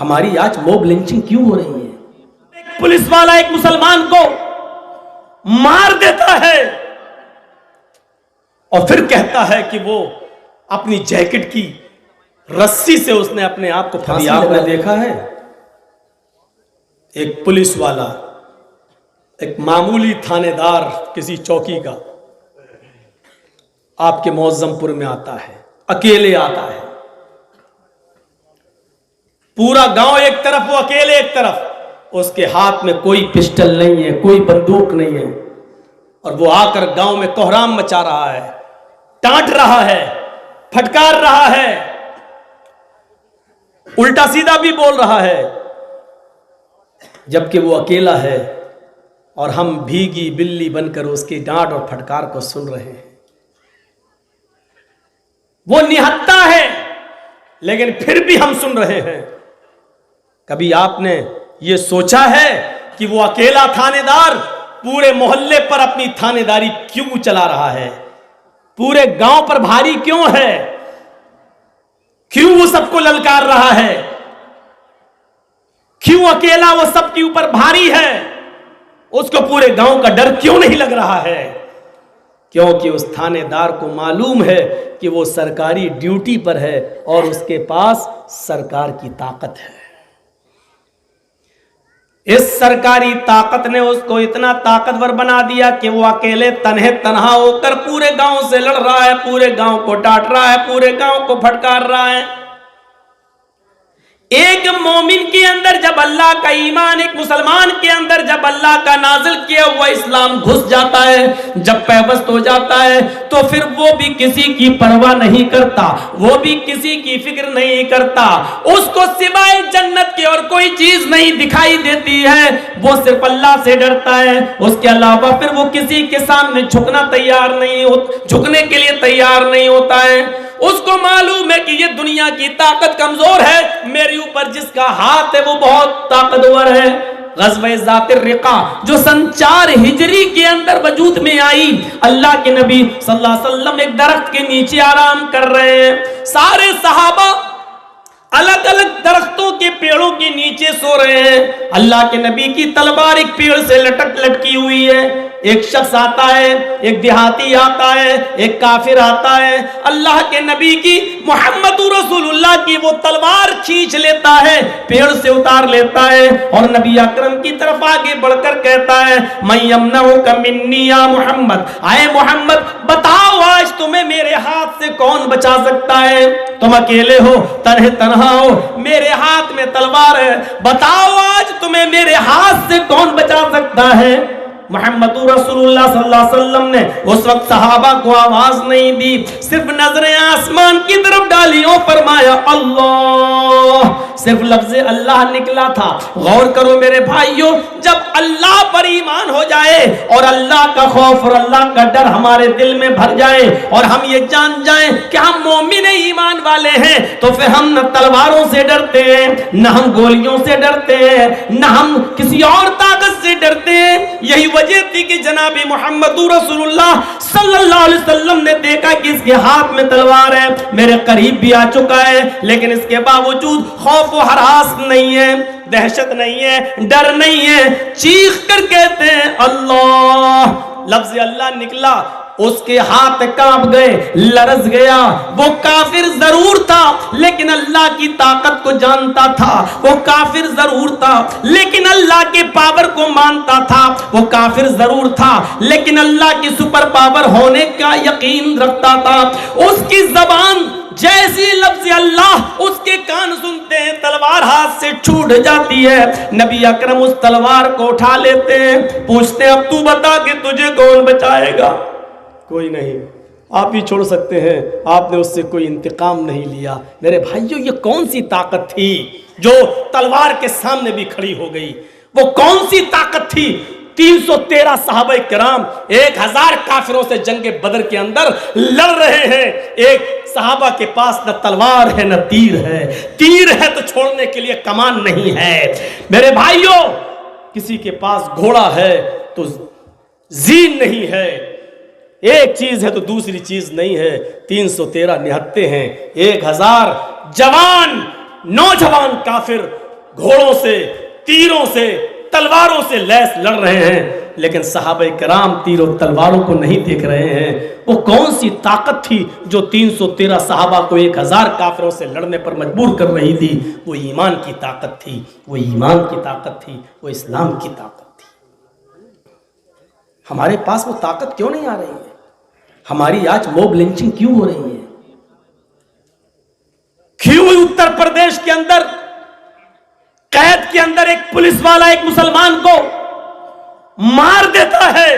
ہماری آج mob lynching کیوں ہو رہی ہے؟ ایک پولیس والا ایک مسلمان کو مار دیتا ہے اور پھر کہتا ہے کہ وہ اپنی جیکٹ کی رسی سے اس نے اپنے آپ کو پھانسی لگائی۔ آپ نے دیکھا ہے ایک پولیس والا ایک معمولی تھانے دار کسی چوکی کا آپ کے معظم پور میں آتا ہے، اکیلے آتا ہے، پورا گاؤں ایک طرف، وہ اکیلے ایک طرف، اس کے ہاتھ میں کوئی پسٹل نہیں ہے، کوئی بندوق نہیں ہے، اور وہ آ کر گاؤں میں کوہرام مچا رہا ہے، ڈانٹ رہا ہے، پھٹکار رہا ہے، الٹا سیدھا بھی بول رہا ہے، جبکہ وہ اکیلا ہے اور ہم بھیگی بلی بن کر اس کی ڈانٹ اور پھٹکار کو سن رہے ہیں۔ وہ نہتا ہے لیکن پھر بھی ہم سن رہے ہیں۔ کبھی آپ نے یہ سوچا ہے کہ وہ اکیلا تھانے دار پورے محلے پر اپنی تھانے داری کیوں چلا رہا ہے؟ پورے گاؤں پر بھاری کیوں ہے؟ کیوں وہ سب کو للکار رہا ہے؟ کیوں اکیلا وہ سب کے اوپر بھاری ہے؟ اس کو پورے گاؤں کا ڈر کیوں نہیں لگ رہا ہے؟ کیونکہ اس تھانے دار کو معلوم ہے کہ وہ سرکاری ڈیوٹی پر ہے اور اس کے پاس سرکار کی طاقت ہے۔ اس سرکاری طاقت نے اس کو اتنا طاقتور بنا دیا کہ وہ اکیلے تنہا ہو کر پورے گاؤں سے لڑ رہا ہے، پورے گاؤں کو ڈانٹ رہا ہے، پورے گاؤں کو پھٹکار رہا ہے۔ ایک مومن کے اندر جب اللہ کا ایمان، ایک مسلمان کے اندر جب اللہ کا نازل کیا ہوا اسلام گھس جاتا ہے، جب پیوست ہو جاتا ہے، تو پھر وہ بھی کسی کی پرواہ نہیں کرتا، وہ بھی کسی کی فکر نہیں کرتا، اس کو سوائے جنت کی اور کوئی چیز نہیں دکھائی دیتی ہے، وہ صرف اللہ سے ڈرتا ہے، اس کے علاوہ پھر وہ کسی کے سامنے جھکنا تیار نہیں ہوتا، جھکنے کے لیے تیار نہیں ہوتا ہے۔ اس کو معلوم ہے کہ یہ دنیا کی طاقت کمزور ہے، میرے اوپر جس کا ہاتھ ہے وہ بہت طاقتور ہے۔ غزوہ ذات الرقا جو سن 4 ہجری کے اندر وجود میں آئی، اللہ کے نبی صلی اللہ علیہ وسلم ایک درخت کے نیچے آرام کر رہے ہیں، سارے صحابہ الگ الگ درختوں کے پیڑوں کے نیچے سو رہے ہیں، اللہ کے نبی کی تلوار ایک پیڑ سے لٹکی ہوئی ہے۔ ایک شخص آتا ہے، ایک دیہاتی آتا ہے، ایک کافر آتا ہے، اللہ کے نبی کی محمد رسول اللہ کی وہ تلوار کھینچ لیتا ہے، پیڑ سے اتار لیتا ہے اور نبی اکرم کی طرف آگے بڑھ کر کہتا ہے میں یمنعک منی یا محمد، آئے محمد بتاؤ آج تمہیں میرے ہاتھ سے کون بچا سکتا ہے؟ تم اکیلے ہو، تنہا ہو، میرے ہاتھ میں تلوار ہے، بتاؤ آج تمہیں میرے ہاتھ سے کون بچا سکتا ہے؟ محمد رسول اللہ صلی اللہ علیہ وسلم نے اس وقت صحابہ کو آواز نہیں دی، صرف نظریں آسمان کی طرف ڈالی اور فرمایا اللہ، صرف لفظ اللہ نکلا تھا۔ غور کرو میرے بھائیو، جب اللہ پر ایمان ہو جائے اور اللہ کا خوف اور اللہ کا ڈر ہمارے دل میں بھر جائے اور ہم یہ جان جائیں کہ ہم مومن ایمان والے ہیں، تو پھر ہم نہ تلواروں سے ڈرتے ہیں، نہ ہم گولیوں سے ڈرتے ہیں، نہ ہم کسی اور طاقت سے ڈرتے ہیں۔ یہی وجہ تھی کہ جناب محمد رسول اللہ صلی اللہ علیہ وسلم نے دیکھا کہ اس کے ہاتھ میں تلوار ہے، میرے قریب بھی آ چکا ہے، لیکن اس کے باوجود خوف و ہراس نہیں ہے، دہشت نہیں ہے، ڈر نہیں ہے، چیخ کر کہتے ہیں اللہ، لفظ اللہ نکلا، اس کے ہاتھ کانپ گئے، لرز گیا۔ وہ کافر ضرور تھا لیکن اللہ کی طاقت کو جانتا تھا، وہ کافر ضرور تھا لیکن اللہ کے پاور کو مانتا تھا، وہ کافر ضرور تھا لیکن اللہ کی سپر پاور ہونے کا یقین رکھتا تھا۔ اس کی زبان جیسی لفظ اللہ، اس کے کان سنتے ہیں، تلوار ہاتھ سے چھوٹ جاتی ہے، نبی اکرم اس تلوار کو اٹھا لیتے ہیں، پوچھتے ہیں اب تو بتا کہ تجھے کون بچائے گا؟ کوئی نہیں، آپ ہی چھوڑ سکتے ہیں، آپ نے اس سے کوئی انتقام نہیں لیا۔ میرے بھائیو، یہ کون سی طاقت تھی جو تلوار کے سامنے بھی کھڑی ہو گئی؟ وہ کون سی طاقت تھی؟ 313 صحابہ کرام 1000 کافروں سے جنگ بدر کے اندر لڑ رہے ہیں، ایک صحابہ کے پاس نہ تلوار ہے نہ تیر ہے، تیر ہے تو چھوڑنے کے لیے کمان نہیں ہے۔ میرے بھائیو، کسی کے پاس گھوڑا ہے تو زین نہیں ہے، ایک چیز ہے تو دوسری چیز نہیں ہے، 313 نہتے ہیں، 1000 جوان نوجوان کافر گھوڑوں سے، تیروں سے، تلواروں سے لیس لڑ رہے ہیں، لیکن صحابہ کرام تیر و تلواروں کو نہیں دیکھ رہے ہیں۔ وہ کون سی طاقت تھی جو 313 صحابہ کو 1000 کافروں سے لڑنے پر مجبور کر رہی تھی؟ وہ ایمان کی طاقت تھی، وہ ایمان کی طاقت تھی، وہ اسلام کی طاقت تھی۔ ہمارے پاس وہ طاقت کیوں نہیں آ رہی ہے؟ ہماری آج موب لنچنگ کیوں ہو رہی ہے؟ کیوں اتر پردیش کے اندر قید کے اندر ایک پولیس والا ایک مسلمان کو مار دیتا ہے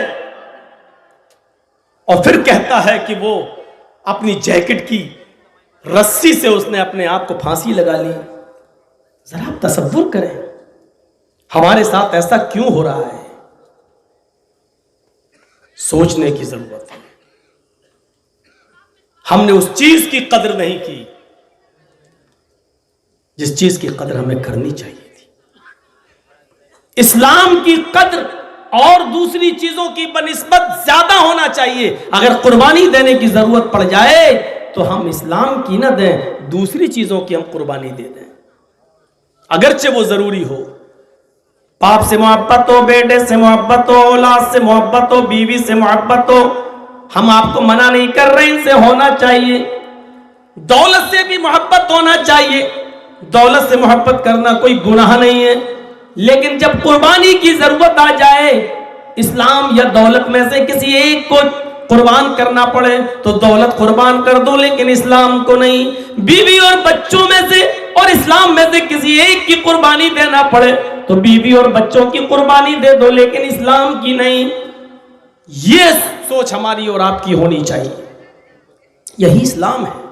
اور پھر کہتا ہے کہ وہ اپنی جیکٹ کی رسی سے اس نے اپنے آپ کو پھانسی لگا لی؟ ذرا آپ تصور کریں ہمارے ساتھ ایسا کیوں ہو رہا ہے؟ سوچنے کی ضرورت ہے۔ ہم نے اس چیز کی قدر نہیں کی جس چیز کی قدر ہمیں کرنی چاہیے تھی۔ اسلام کی قدر اور دوسری چیزوں کی بنسبت زیادہ ہونا چاہیے۔ اگر قربانی دینے کی ضرورت پڑ جائے تو ہم اسلام کی نہ دیں، دوسری چیزوں کی ہم قربانی دے دیں، اگرچہ وہ ضروری ہو۔ باپ سے محبت ہو، بیٹے سے محبت ہو، اولاد سے محبت ہو، بیوی سے محبت ہو، ہم آپ کو منع نہیں کر رہے، ان سے ہونا چاہیے۔ دولت سے بھی محبت ہونا چاہیے، دولت سے محبت کرنا کوئی گناہ نہیں ہے، لیکن جب قربانی کی ضرورت آ جائے، اسلام یا دولت میں سے کسی ایک کو قربان کرنا پڑے تو دولت قربان کر دو، لیکن اسلام کو نہیں۔ بیوی اور بچوں میں سے اور اسلام میں سے کسی ایک کی قربانی دینا پڑے تو بیوی اور بچوں کی قربانی دے دو، لیکن اسلام کی نہیں۔ یہ سوچ ہماری اور آپ کی ہونی چاہیے۔ یہی اسلام ہے۔